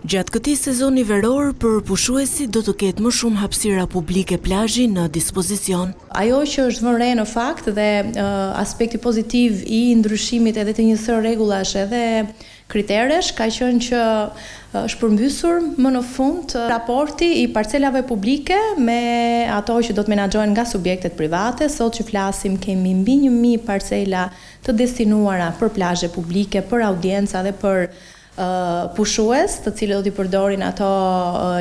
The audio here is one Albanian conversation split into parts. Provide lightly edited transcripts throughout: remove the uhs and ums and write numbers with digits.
Gjatë këtij sezoni veror, përpushuesit do të ketë më shumë hapësira publike plazhi në dispozicion. Ajo që është vënë re në fakt dhe aspekti pozitiv i ndryshimit edhe të njësër rregullash edhe kriteresh ka qenë që është përmbysur më në fund raporti i parcelave publike me ato që do të menaxhohen nga subjektet private. Sot që flasim kemi mbi 1000 parcela të destinuara për plazhe publike, për audienca dhe për pushues, të cilët do t'i përdorin ato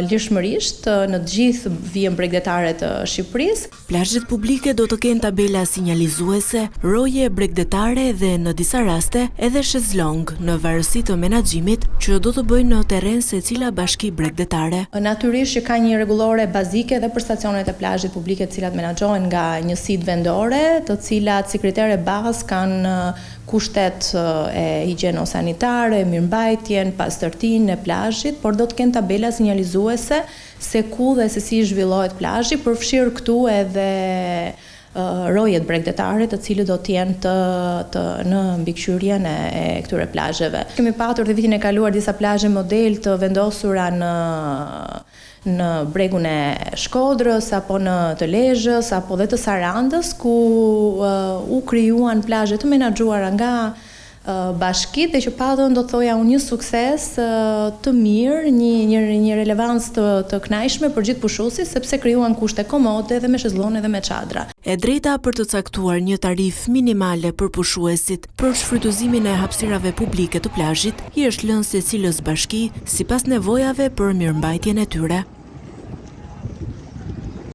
lirshmërisht në të gjithë vijën bregdetare të Shqipërisë. Plazhet publike do të kenë tabela sinjalizuese, roje bregdetare dhe në disa raste edhe shezlong në varësi të menaxhimit që do të bëjnë në terren secila bashki bregdetare. Natyrisht që ka një rregullore bazike edhe për stacionet e plazhit publike të cilat menaxhohen nga njësitë vendore, të cilat si kritere bazë kanë kushtet e higjieno-sanitare, mirëmbajtjen, pastërtinë e plazhit, por do të kenë tabela sinjalizuese se ku dhe se si zhvillohet plazhi, përfshirë këtu edhe rojet bregdetare të cilët do të jenë në mbikëqyrjen e këtyre plazheve. Kemi patur dhe vitin e kaluar disa plazhe model të vendosura në bregun e Shkodrës apo në të Lezhës apo dhe të Sarandës, ku u krijuan plazhe të menaxhuara nga bashkitë dhe që patën do të thoja unë një sukses të mirë, një relevancë të kënaqshme për gjithë pushuesit sepse krijuan kushte komode dhe me shezllone dhe me çadra. E drejta për të caktuar një tarif minimale për pushuesit për shfrytëzimin e hapësirave publike të plazhit i është lënë secilës bashki sipas nevojave për mirëmbajtjen e tyre.